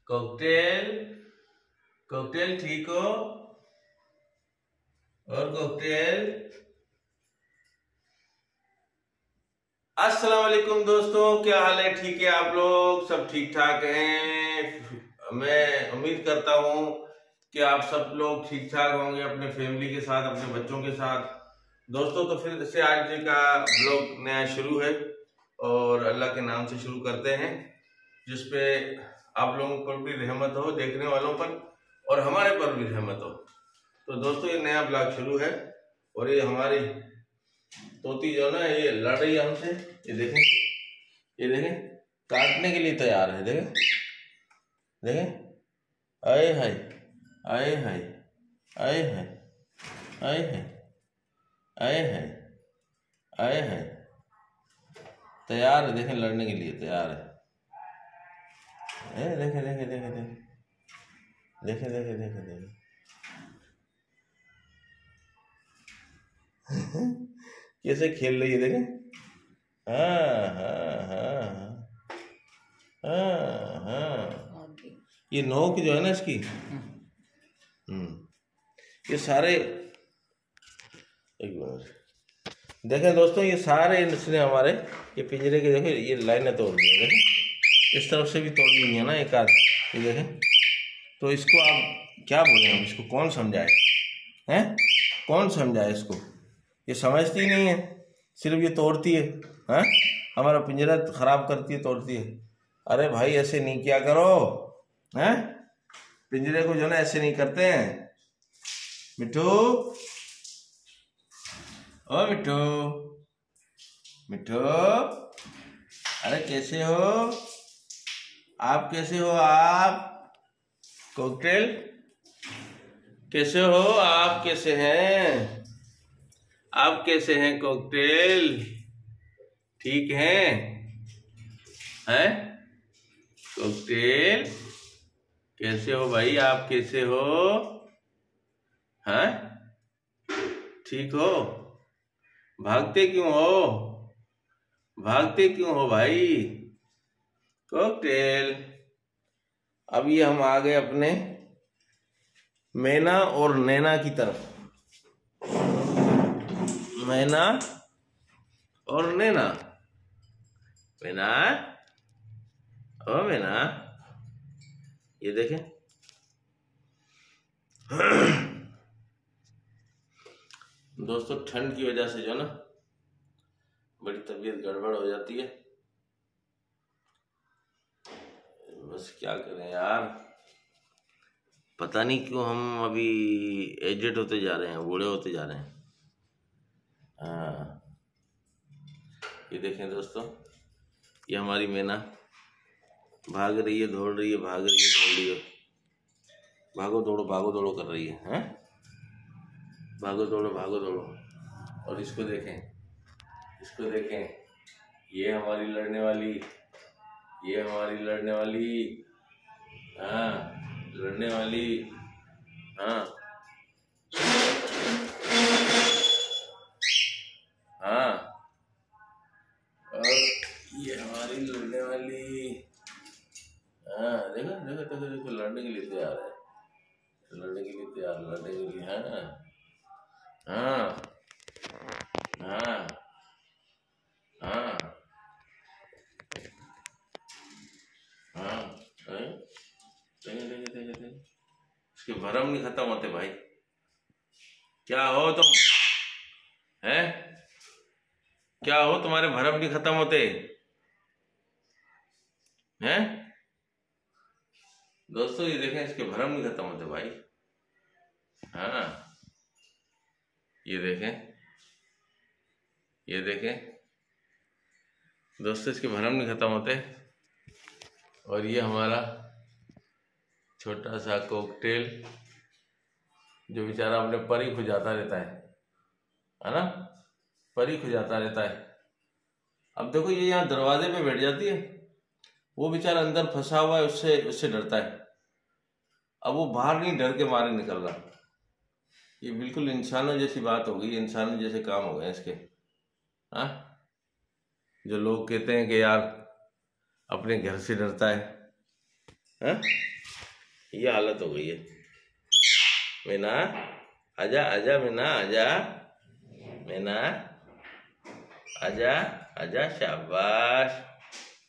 Cocktail, cocktail ठीक हो? और कॉकटेल। अस्सलाम वालेकुम दोस्तों, क्या हाल है? ठीक है आप लोग? सब ठीक ठाक हैं? मैं उम्मीद करता हूं कि आप सब लोग ठीक ठाक होंगे अपने फैमिली के साथ, अपने बच्चों के साथ। दोस्तों तो फिर से आज का ब्लॉग नया शुरू है और अल्लाह के नाम से शुरू करते हैं, जिसपे आप लोगों पर भी रहमत हो, देखने वालों पर, और हमारे पर भी रहमत हो। तो दोस्तों ये नया ब्लॉग शुरू है और ये हमारी तोती जो ना ये लड़ रही है हमसे। ये देखें, ये देखें, काटने के लिए तैयार है। देखें देखें, आए हाय, आए हाय, आए हाय, आए हाय, आए हाय, आए हाय, तैयार है। देखें, लड़ने के लिए तैयार है। देखें देखें देखें देखें देखें देखें देखें देखें कैसे खेल रही है। देखें, हाँ हाँ हाँ हाँ हाँ, ये नोक जो है ना इसकी, ये सारे, एक मिनट देखें दोस्तों, ये सारे इसने हमारे ये पिंजरे के, देखें ये लाइनें तोड़ दी हैं। देखें इस तरफ से भी तोड़ दी है ना एक आध, ये देखें। तो इसको आप क्या बोले, हम इसको कौन समझाए हैं? कौन समझाए इसको? ये समझती नहीं है, सिर्फ ये तोड़ती है। हाँ, हमारा पिंजरा खराब करती है, तोड़ती है। अरे भाई ऐसे नहीं किया करो, हैं? पिंजरे को जो ना ऐसे नहीं करते हैं। मिट्टू, ओ मिट्टू, मिट्टू, अरे कैसे हो आप? कैसे हो आप? कॉकटेल कैसे हो आप? कैसे हैं आप? कैसे हैं कॉकटेल? ठीक हैं? हैं कॉकटेल कैसे हो भाई? आप कैसे हो? हैं ठीक हो? भागते क्यों हो? भागते क्यों हो भाई? कॉकटेल। अब ये हम आ गए अपने मैना और नैना की तरफ। मैना और नैना, मैना, ओ मैना, ये देखें। दोस्तों ठंड की वजह से जो ना बड़ी तबीयत गड़बड़ हो जाती है। बस क्या करें यार, पता नहीं क्यों हम अभी एजेड होते जा रहे हैं, बूढ़े होते जा रहे हैं। हाँ, ये देखें दोस्तों, ये हमारी मैना भाग रही है, दौड़ रही है, भाग रही है, दौड़ रही है, भागो दौड़ो कर रही है। हैं, भागो दौड़ो। और इसको देखें, इसको देखें, ये हमारी लड़ने वाली, ये हमारी लड़ने वाली, हाँ लड़ने वाली, हाँ हाँ, और ये हमारी लड़ने वाली, हाँ देखो देखो देखो देखो, लड़ने के लिए तैयार है, लड़ने के लिए तैयार, लड़ने के लिए। हाँ हाँ हाँ हाँ हाँ, देखे इसके भरम नहीं खत्म होते भाई। क्या हो तुम? हैं? क्या हो, तुम्हारे भरम नहीं खत्म होते हैं? दोस्तों ये देखें, इसके भरम नहीं खत्म होते भाई। हाँ, ये देखें, ये देखें दोस्तों, इसके भरम नहीं खत्म होते। और ये हमारा छोटा सा कॉकटेल जो बेचारा अपने पर ही खुजाता रहता है ना, पर ही खुजाता रहता है। अब देखो ये यहाँ दरवाजे पे बैठ जाती है, वो बेचारा अंदर फंसा हुआ है, उससे उससे डरता है। अब वो बाहर नहीं, डर के मारे निकल रहा। ये बिल्कुल इंसानों जैसी बात हो गई, इंसानों जैसे काम हो गए इसके। हाँ, जो लोग कहते हैं कि यार अपने घर से डरता है, हाँ? ये हालत हो गई है। मीना आजा आजा, मीना आजा, मीना आजा आजा। शाबाश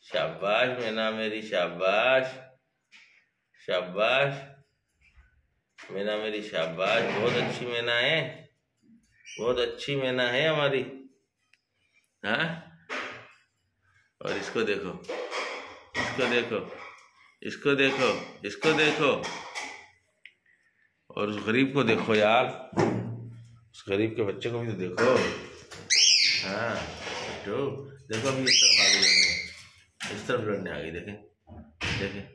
शाबाश मीना मेरी, शाबाश शाबाश मीना मेरी, शाबाश। बहुत अच्छी मीना है, बहुत अच्छी मीना है हमारी। हाँ, और इसको देखो, इसको देखो, इसको देखो, इसको देखो, और उस गरीब को देखो यार, उस गरीब के बच्चे को भी तो देखो। हाँ तो देखो, अभी इस तरफ आ गई, इस तरफ लड़ने आ गई। देखें देखें,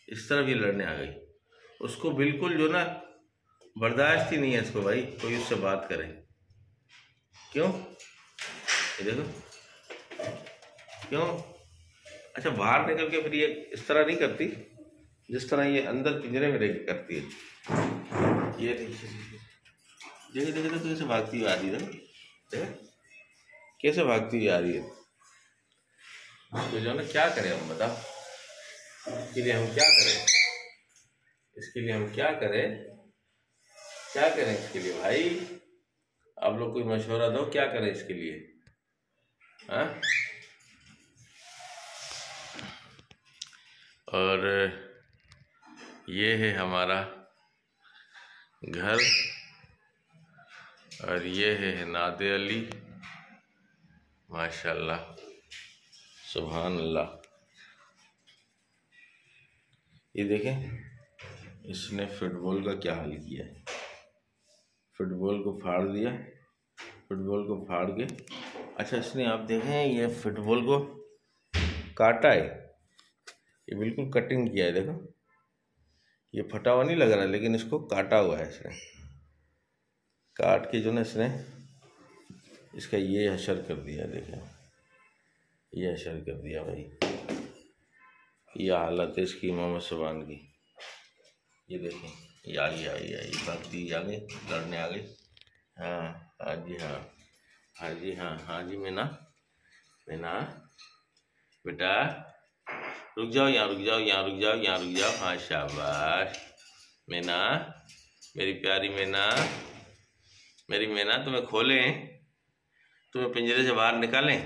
इस तरफ ये लड़ने आ गई। उसको बिल्कुल जो ना बर्दाश्त ही नहीं है इसको भाई, कोई उससे बात करे। क्यों? ये देखो क्यों। अच्छा, बाहर निकल के फिर ये इस तरह नहीं करती जिस तरह ये अंदर पिंजरे में रह के करती है। ये देखिए देखिए तो कैसे भागती हुई आ रही है, देखो कैसे भागती हुई आ रही है। तो जो ना क्या करें हम, बताओ इसके लिए हम क्या करें, इसके लिए हम क्या करें, क्या करें इसके लिए भाई? आप लोग कोई मशवरा दो, क्या करें इसके लिए? हाँ, और ये है हमारा घर, और ये है नादे अली, माशाल्लाह, सुभान अल्लाह। ये देखें इसने फुटबॉल का क्या हाल किया है। फुटबॉल को फाड़ दिया, फुटबॉल को फाड़ के, अच्छा इसने आप देखें ये फुटबॉल को काटा है, ये बिल्कुल कटिंग किया है। देखो ये फटा हुआ नहीं लग रहा, लेकिन इसको काटा हुआ है इसने, काट के जो ना इसने इसका ये हशर कर दिया। देखें ये हशर कर दिया भाई, ये हालत है इसकी मोहम्मद सुभान की। ये देखें, ये आई भागती आ गई, लड़ने आ गई। हाँ हाँ जी, हाँ हाँ जी, हाँ जी मीना, मीना बेटा रुक जाओ, यहाँ रुक जाओ, यहाँ रुक जाओ, यहाँ रुक जाओ। हाँ शाबाश मीना मेरी प्यारी मीना, मेरी मीना। तुम्हें खोलें, तुम्हें पिंजरे से बाहर निकालें,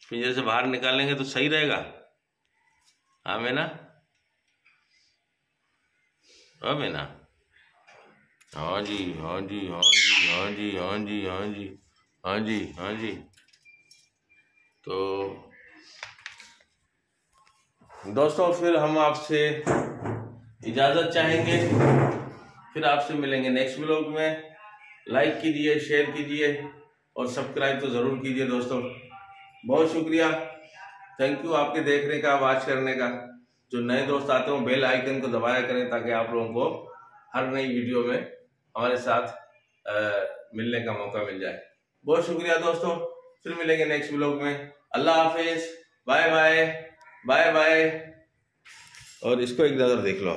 पिंजरे से बाहर निकालेंगे तो सही रहेगा। हाँ मीना, हाँ मीना, हाँ जी हाँ जी हाँ जी हाँ जी हाँ जी हाँ जी हाँ जी हाँ जी। तो दोस्तों फिर हम आपसे इजाज़त चाहेंगे, फिर आपसे मिलेंगे नेक्स्ट व्लॉग में। लाइक कीजिए, शेयर कीजिए और सब्सक्राइब तो ज़रूर कीजिए दोस्तों। बहुत शुक्रिया, थैंक यू आपके देखने का, वॉच करने का। जो नए दोस्त आते हो बेल आइकन को दबाया करें ताकि आप लोगों को हर नई वीडियो में हमारे साथ मिलने का मौका मिल जाए। बहुत शुक्रिया दोस्तों, फिर मिलेंगे नेक्स्ट व्लॉग में। अल्लाह हाफिज, बाय बाय बाय बाय। और इसको एक नज़र देख लो।